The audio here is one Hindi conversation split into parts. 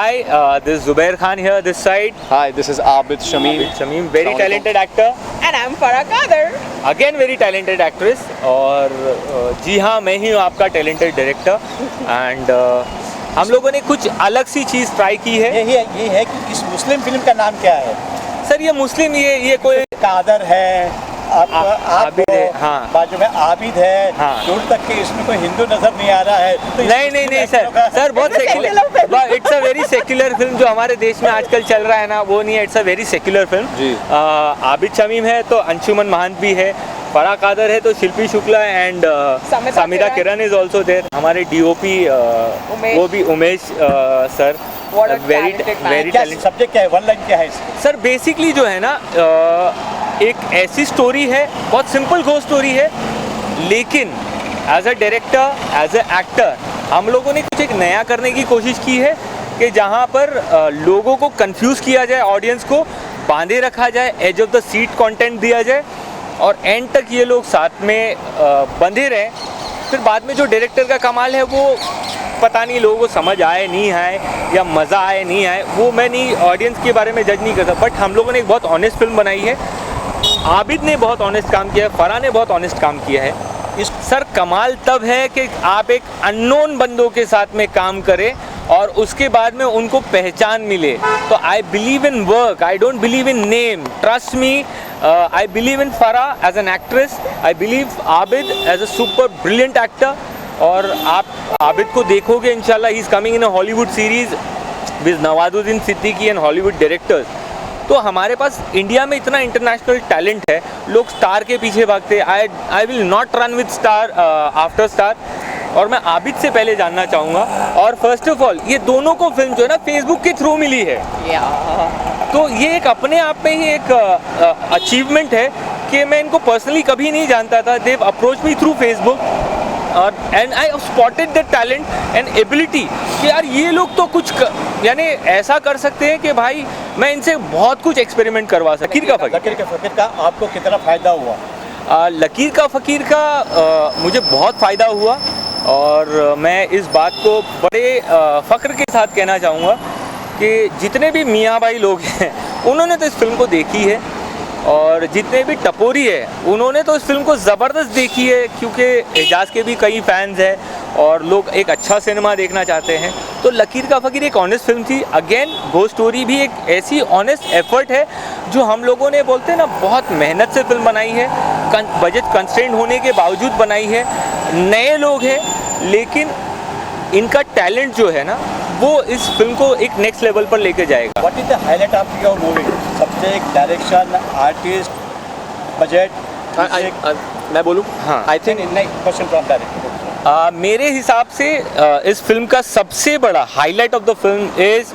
Hi, this is Zubair Khan here, this side. Hi, this is Abid Shamim. Shamim, very talented actor. And I'm Farah Kader. Again very talented actress. और जी हाँ, मैं ही हूँ आपका talented director. And हम लोगों ने कुछ अलग सी चीज़ ट्राई की है. ये है कि इस मुस्लिम फिल्म का नाम क्या है? सर ये मुस्लिम ये कोई कादर है, आबिद है, हाँ. बाजू में आबिद है, हाँ. दूर तक के इसमें कोई हिंदू नजर नहीं आ रहा है. तो नहीं सर बहुत secular. It's a very secular film जो हमारे देश में आजकल चल रहा है ना, वो नहीं है. It's a very secular film. Abid Shamim है तो अंशुमन महंत भी है, फराह कादर है तो Shilpi Shukla and Samita Kiran is also there. हमारे DOP वो भी Umesh sir. Very talented. Subject क्या है, वन लाइन क्या है? सर बेसिकली जो है ना, एक ऐसी स्टोरी है, बहुत सिंपल गो स्टोरी है, लेकिन as a director, as a actor हम लोगों ने कुछ एक नया करने की कोशिश की है कि जहाँ पर लोगों को कंफ्यूज किया जाए, ऑडियंस को बांधे रखा जाए, edge of the seat content दिया जाए और एंड तक ये लोग साथ में बंधे रहें. फिर बाद में जो डायरेक्टर का कमाल है वो पता नहीं लोगों को समझ आए नहीं आए या मज़ा आए नहीं आए, वो मैं नहीं ऑडियंस के बारे में जज नहीं करता. बट हम लोगों ने एक बहुत ऑनेस्ट फिल्म बनाई है. आबिद ने बहुत ऑनेस्ट काम किया है, फराह ने बहुत ऑनेस्ट काम किया है. सर कमाल तब है कि आप एक अननोन बंदों के साथ में काम करें और उसके बाद में उनको पहचान मिले. तो I believe in work, I don't believe in name. Trust me, I believe in Farah as an actress, I believe Abid as a super brilliant actor. और आप आबिद को देखोगे इंशाल्लाह, he is coming in a Hollywood series with Nawazuddin Siddiqui and Hollywood directors. तो हमारे पास इंडिया में इतना इंटरनेशनल टैलेंट है, लोग स्टार के पीछे भागते. I will not run with star after star. और मैं आबिद से पहले जानना चाहूँगा, और फर्स्ट ऑफ ऑल ये दोनों को फिल्म जो है ना फेसबुक के थ्रू मिली है. तो ये एक अपने आप में ही एक अचीवमेंट है कि मैं इनको पर्सनली कभी नहीं जानता था. देव अप्रोच मी थ्रू फेसबुक और and I spotted the talent and ability कि यार ये लोग तो कुछ यानी ऐसा कर सकते हैं कि भाई मैं इनसे बहुत कुछ एक्सपेरिमेंट करवा सकता. लकीर का फ़कीर का आपको कितना फ़ायदा हुआ? लकीर का फ़कीर का मुझे बहुत फ़ायदा हुआ और मैं इस बात को बड़े फ़ख्र के साथ कहना चाहूँगा कि जितने भी मियाँ भाई लोग हैं उन्होंने तो इस फिल्म को देखी है, और जितने भी टपोरी है उन्होंने तो इस फिल्म को ज़बरदस्त देखी है, क्योंकि एजाज के भी कई फैंस हैं और लोग एक अच्छा सिनेमा देखना चाहते हैं. तो लकीर का फ़कीर एक ऑनेस्ट फिल्म थी. अगेन गो स्टोरी भी एक ऐसी ऑनेस्ट एफर्ट है जो हम लोगों ने बोलते हैं ना बहुत मेहनत से फिल्म बनाई है, बजट कंस्ट्रेंट होने के बावजूद बनाई है. नए लोग हैं लेकिन इनका टैलेंट जो है ना वो इस फिल्म को एक नेक्स्ट लेवल पर लेके जाएगा. What is the highlight of your movie? Subject, direction, artist, budget. मैं बोलूँ? हाँ. I think question from director. मेरे हिसाब से इस फिल्म का सबसे बड़ा highlight of the film is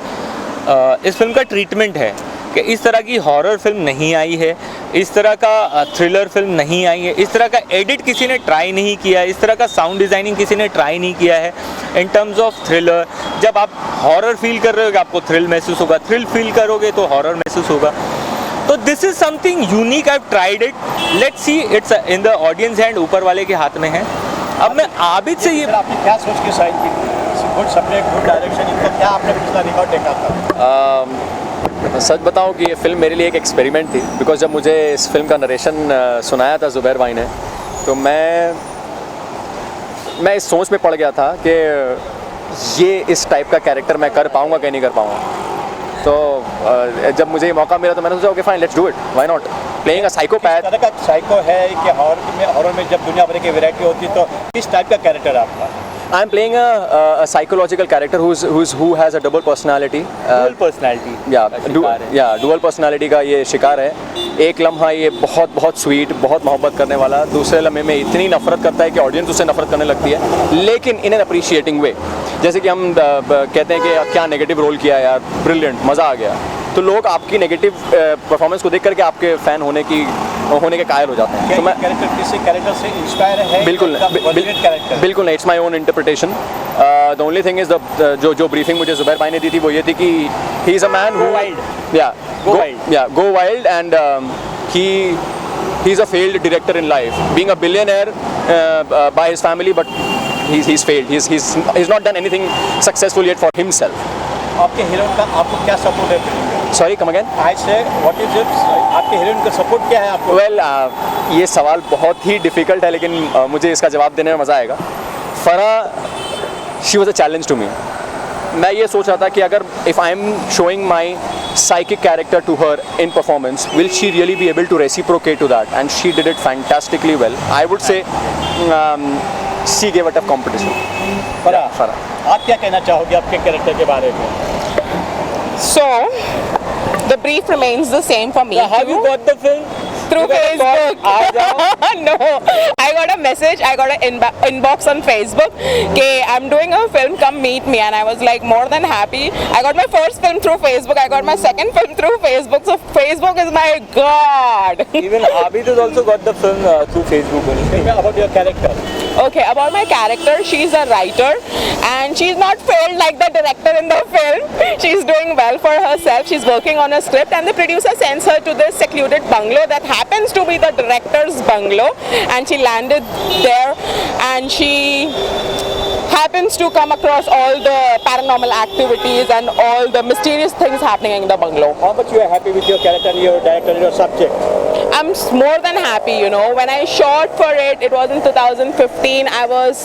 इस फिल्म का ट्रीटमेंट है कि इस तरह की हॉरर फिल्म नहीं आई है, इस तरह का थ्रिलर फिल्म नहीं आई है, इस तरह का एडिट किसी ने ट्राई नहीं किया है, इस तरह का साउंड डिज़ाइनिंग किसी ने ट्राई नहीं किया है. इन टर्म्स ऑफ थ्रिलर, जब आप हॉरर फील कर रहे हो आपको थ्रिल महसूस होगा, थ्रिल फील करोगे तो हॉरर महसूस होगा. तो this is something unique. I have tried it. Let's see, it's in the audience hand, ऊपर वाले के हाथ में है. अब मैं आबिद से ये आपने क्या सोच के साइन की? गुड सब्जेक्ट, गुड डायरेक्शन, इनको क्या आपने पिछला रिकॉर्ड देखा था? सच बताऊं कि ये फिल्म मेरे लिए एक एक्सपेरिमेंट थी. बिकॉज जब मुझे इस फिल्म का नरेशन सुनाया था ज़ुबैर भाई ने, तो मैं इस सोच में पड़ गया था कि ये इस टाइप का कैरेक्टर मैं कर पाऊँगा कि नहीं कर पाऊँगा. तो जब मुझे ये मौका मिला तो मैंने सोचा okay fine, let's do it, why not. Playing a psychopath. किस तरह का साइको है कि हॉरर में जब दुनिया भर की वैरायटी होती है तो किस टाइप का कैरेक्टर है आपका? I am playing a psychological character who has a double personality. dual personality. Dual personality का ये शिकार है. एक लम्हा ये बहुत स्वीट, बहुत मोहब्बत करने वाला, दूसरे लम्हे में इतनी नफरत करता है कि ऑडियंस उससे नफरत करने लगती है, लेकिन इन एन अप्रिशिएटिंग वे. जैसे कि हम कहते हैं कि क्या नेगेटिव रोल किया यार, ब्रिलियंट, मज़ा आ गया. तो लोग आपकी नेगेटिव परफॉर्मेंस को देख करके आपके फ़ैन होने के कायल हो जाते हैं. तो मैं किसी कैरेक्टर से इंस्पायर है? बिल्कुल नहीं. It's my own interpretation. The only thing is जो ब्रीफिंग मुझे ज़ुबैर भाई ने दी थी वो ये थी कि he is a man who go wild and he is a failed director in life, being a billionaire by his family, but he's failed. He's not done anything successful yet for himself. आपके हीरोइन का आपको क्या सपोर्ट है फिल्म में? Sorry come again. I say what is it, आपके हीरोइन का सपोर्ट क्या है आपको? वेल ये सवाल बहुत ही डिफ़िकल्ट है, लेकिन मुझे इसका जवाब देने में मज़ा आएगा। Farah she was a challenge to me. मैं ये सोच रहा था कि अगर if I am showing my psychic character to her in performance, will she really be able to reciprocate to that? And she did it fantastically well. I would say she gave a tough competition. Farah, आप क्या कहना चाहोगे आपके कैरेक्टर के बारे में? So, the brief remains the same for me. Have you got the film? Through You got a call? Facebook. आ जाओ। No, I got a message. I got an inbox on Facebook. Okay, I'm doing a film. Come meet me. And I was like more than happy. I got my first film through Facebook. I got my second film through Facebook. So Facebook is my god. Even Abid has also got the film through Facebook only. About your character. Okay, about my character, she's a writer and she's not failed like the director in the film. She's doing well for herself. She's working on a script and the producer sends her to this secluded bungalow that happens to be the director's bungalow, and she landed there and she happens to come across all the paranormal activities and all the mysterious things happening in the bungalow. How much you are happy with your character and your director and your subject? I'm more than happy, you know. When I shot for it, it was in 2015. I was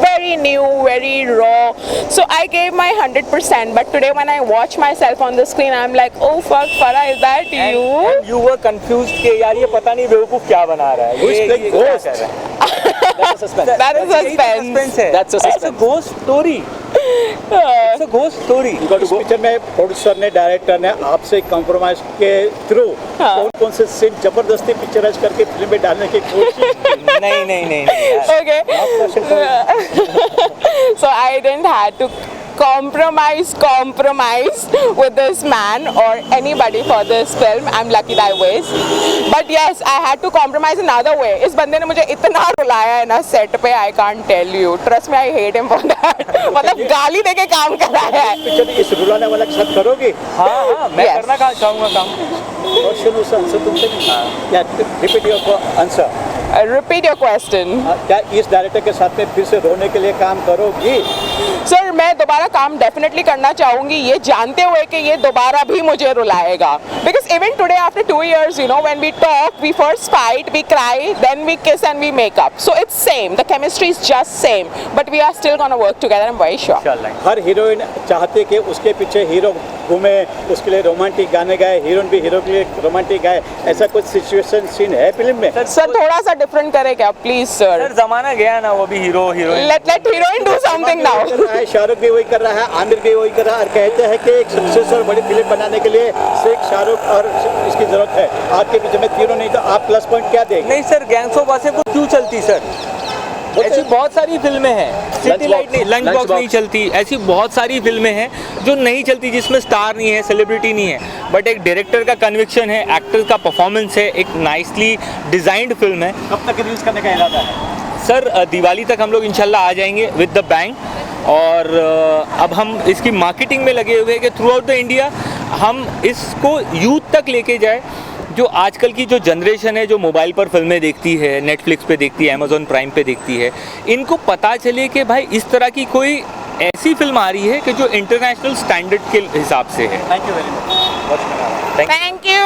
very new, very raw. So I gave my 100%. But today when I watch myself on the screen, I'm like, oh fuck, Farah, is that you? And you were confused कि यार ये पता नहीं बेवकूफ क्या बना रहा है। Who is playing ये क्या ghost? कर रहा है? That's a suspense. That is suspense. है। That's a suspense. It's a ghost story. It's a ghost story. इस पिक्चर में प्रोड्यूसर ने, डायरेक्टर ने आपसे कॉम्प्रोमाइज के थ्रू कौन कौन से सीन जबरदस्ती पिक्चराइज करके फिल्म में डालने की कोशिश की? नहीं नहीं नहीं नहीं यार। Okay. So I didn't have to compromise with this man or anybody for this film. I'm lucky that way. But yes, I had to compromise another way. इस बंदे ने मुझे इतना रुलाया है ना सेट पे, I can't tell you. Trust me, I hate him for that. मतलब गाली देके काम कराया है. पिक्चर इस रुलाने वाला के साथ करोगे? हाँ हाँ मैं Yes. करना चाहूँगा काम। क्वेश्चन उस आंसर तुमसे नहीं। या repeat your answer. Repeat your question. क्या इस डायरेक्टर के साथ में फिर से रोने के लिए काम करोगी? सर मैं दोबारा काम डेफिनेटली करना चाहूंगी, ये जानते हुए कि ये दोबारा भी मुझे रुलाएगा. Because even today after 2 years, you know, when we talk, we first fight, we cry, then we kiss and we make up. So it's same. The chemistry is just same. But we are still gonna work together. I'm very sure. इंशाल्लाह। हर हीरोइन चाहती कि उसके पीछे हीरो घूमे, उसके लिए रोमांटिक गाने गाए, हीरोइन भी हीरो के लिए रोमांटिक गाए. ऐसा कुछ सिचुएशन सीन है फिल्म में? सर थोड़ा सा डिफरेंट करे क्या प्लीज सर. सर जमाना गया ना, वो भी hero heroine. Let heroine do something now. कर रहा है, शाहरुख भी वही कर रहा है, आमिर भी वही कर रहा है, और कहते हैं कि एक सक्सेसफुल बड़ी फिल्म बनाने के लिए सिर्फ शाहरुख और इसकी जरूरत है. आपके पीछे में तीनों नहीं, तो आप प्लस पॉइंट क्या देंगे? नहीं सर, गैंग्स ऑफ वासेपुर क्यों चलती सर? ऐसी बहुत सारी फिल्में हैं। सिटी लाइट नहीं, लंच बॉक्स नहीं चलती। ऐसी बहुत सारी फिल्में हैं जो नहीं चलती, जिसमें स्टार नहीं है, सेलिब्रिटी नहीं है, बट एक डायरेक्टर का कन्विक्शन है, एक्टर का परफॉर्मेंस है, एक नाइसली डिजाइंड फिल्म है। कब तक रिलीज करने का इरादा है? सर दिवाली तक हम लोग इंशाल्लाह आ जाएंगे विद द बैंग। और अब हम इसकी मार्केटिंग में लगे हुए हैं कि थ्रू आउट द इंडिया हम इसको यूथ तक लेके जाए। जो आजकल की जो जनरेशन है, जो मोबाइल पर फिल्में देखती है, नेटफ्लिक्स पे देखती है, अमेज़ॉन प्राइम पे देखती है, इनको पता चले कि भाई इस तरह की कोई ऐसी फिल्म आ रही है कि जो इंटरनेशनल स्टैंडर्ड के हिसाब से है। Thank you very much. Thank you.